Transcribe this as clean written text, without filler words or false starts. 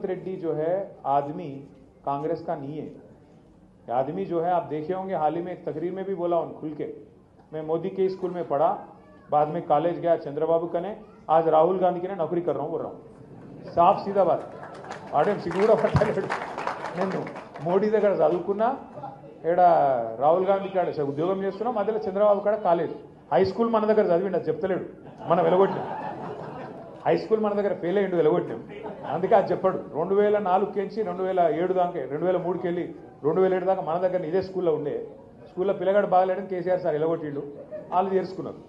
रेड्डी जो है आदमी कांग्रेस का नहीं है। ये आदमी जो है आप देखे होंगे, हाल ही में एक तकरीर में भी बोला उन खुल के, मैं मोदी के स्कूल में पढ़ा, बाद में कॉलेज गया चंद्रबाबू कने, आज राहुल गांधी की नौकरी कर रहा हूँ बोल रहा हूँ। साफ सीधा बात ఆడేం సిగ్గు కూడా పట్టలేడు। నేను మోడీ దగ్గర చదువుకున్నా, ఇక్కడ రాహుల్ గాంధీ కాడ ఉద్యోగం చేస్తున్నా, మధ్యలో చంద్రబాబు కాడ కాలేజ్, హై స్కూల్ మన దగ్గర చదివిండి, అది చెప్తలేడు, మనం వెలగొట్టినాం। హై స్కూల్ మన దగ్గర ఫెయిల్ అయ్యిండు, వెలగొట్టినాం, అందుకే అది చెప్పాడు। 2004 నుంచి 2007 దాకా, 2003కి వెళ్ళి 2007 దాకా మన దగ్గర ఇదే స్కూల్లో ఉండే, స్కూల్లో పిల్లగాడు బాగలేడని కేసీఆర్ సార్ వెలగొట్టిండు, వాళ్ళు చేర్చుకున్నారు।